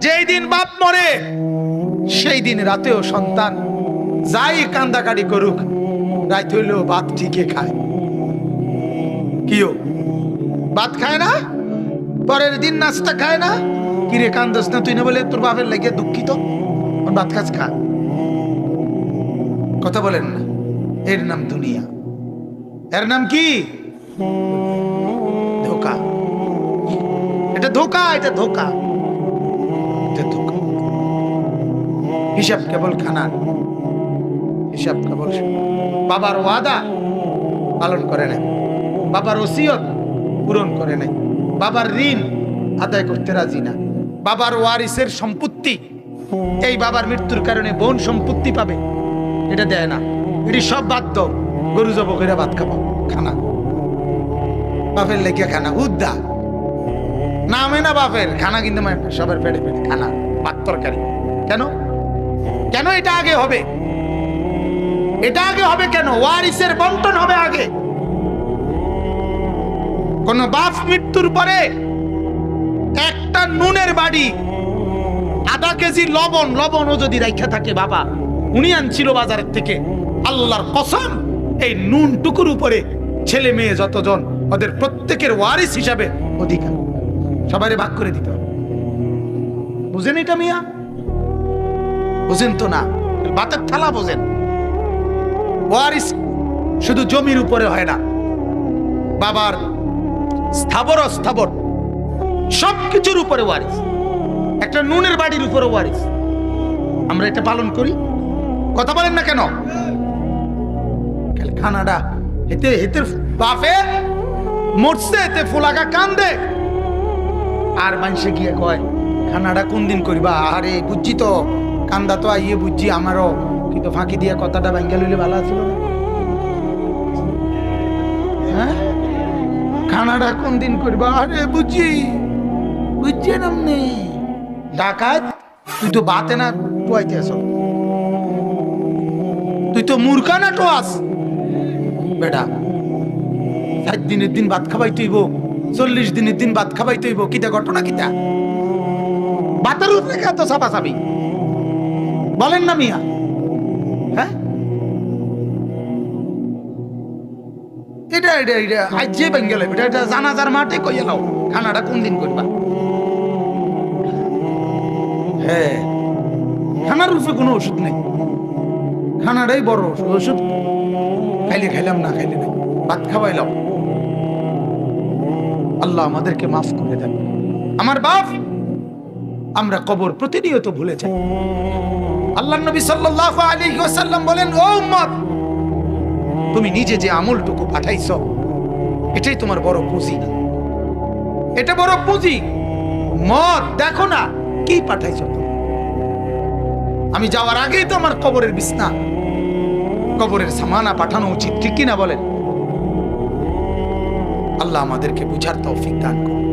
যেই দিন বাপ মরে সেই দিন রাতেও সন্তান যাই কান্দাকাটি করুক, রাত হইলেও ভাত ঠিকই খায়। কিও ভাত খায় না, পরের দিন নাস্তা খায় না। কিরে কান্দস না তুই? না বলে তোর বাপের লাগে দুঃখিত, ভাত খাস খা। কথা বলেন না। এর নাম দুনিয়া। এর নাম কি? ধোকা। এটা ধোকা, এটা ধোকা, এটা ধোকা। হিসাব কেবল খানার, হিসাব কেবল বাবার ওয়াদা পালন করে নাই, বাবার ওসিয়ত পূরণ করে নাই, বাবার ঋণ আদায় করতে রাজি না, বাবার ওয়ারিসের সম্পত্তি, এই বাবার মৃত্যুর কারণে বোন সম্পত্তি পাবে, এটা দেয় না। এটি সব বাদ দাও, গরু জব করে ভাত খাবো, খানা বাপের লেগে খানা উদ্দা নামে না বাপের খানা, কিন্তু সবার পেটে পেটে খানা, ভাত তরকারি। কেন? কেন এটা আগে হবে? এটা আগে হবে কেন? ওয়ারিসের বন্টন হবে আগে। কোন বাপ মৃত্যুর পরে একটা নুনের বাড়ি, আধা কেজি লবণও যদি রাখা থাকে, বাবা উনি আনছিল বাজারের থেকে, আল্লাহর কসম এই নুন টুকুর উপরে ছেলে মেয়ে যতজন, ওদের প্রত্যেকের ওয়ারিস হিসাবে অধিকার, সবাই ভাগ করে দিতে হবে। বুঝেন এটা মিয়া? বুঝেন তো না, ভাতের থালা বোঝেন। ওয়ারিস শুধু জমির উপরে হয় না, বাবার স্থাবর অস্থাবর সবকিছুর উপরে ওয়ারিস, একটা নুনের বাড়ির উপরে ওয়ারিস। আমরা এটা পালন করি, কথা বলেন না কেন? খানাটা হেতে হেতে বাপে মরছে, এতে ফুলাকা কান্দে, আর মানুষে গিয়ে কয় খানাটা কোন দিন করিবা? আরে বুঝছি তো, কান্দা তো আইয়ে বুঝছি আমারও, কিন্তু ফাঁকি দিয়া কথাটা ভাঙ্গা লইলে ভালো ছিল না। হ্যাঁ, খানাটা কোন দিন করবা? আরে বুঝছি বুঝছি নামনি ডাকাত, তুই তো বাতে না টুয়াইতে আস, তুই তো মূর্খা না টোয়াস বেটা। 60 দিনের দিন ভাত খাবাই তুইব, 40 দিনের দিন ভাত খাবাই তুইব, কিতা ঘটনা কিতা? বাতের উপরে এত চাপা চাবি বলেন না মিয়া? হ্যাঁ, এটা এটা এটা আজ যে বেঙ্গেল এটা জানাজার মাঠে কইয়া লাও খানাটা কোন দিন করবা। হ্যাঁ, খানার রূপে কোনো ওষুধ নেই, খানাটাই বড় ওষুধ। ওষুধ খাইলে খাইলাম, না খাইলে না, ভাত খাওয়াইলাম। আল্লাহ আমাদেরকে মাফ করে দেন। আমার বাপ, আমরা কবর প্রতিনিয়ত ভুলে যাই। আল্লাহর নবী সাল্লাল্লাহু আলাইহি ওয়াসাল্লাম বলেন, ও উম্মত, তুমি নিজে যে আমলটুকু পাঠাইছো এটাই তোমার বড় পুঁজি, এটা বড় পুঁজি। মত দেখো না কি পাঠাইছো। আমি যাওয়ার আগেই তো আমার কবরের বিছনা, কবরের সামানা পাঠানো উচিত, ঠিক কিনা বলেন? আল্লাহ আমাদেরকে বুঝার তৌফিক দান করুন।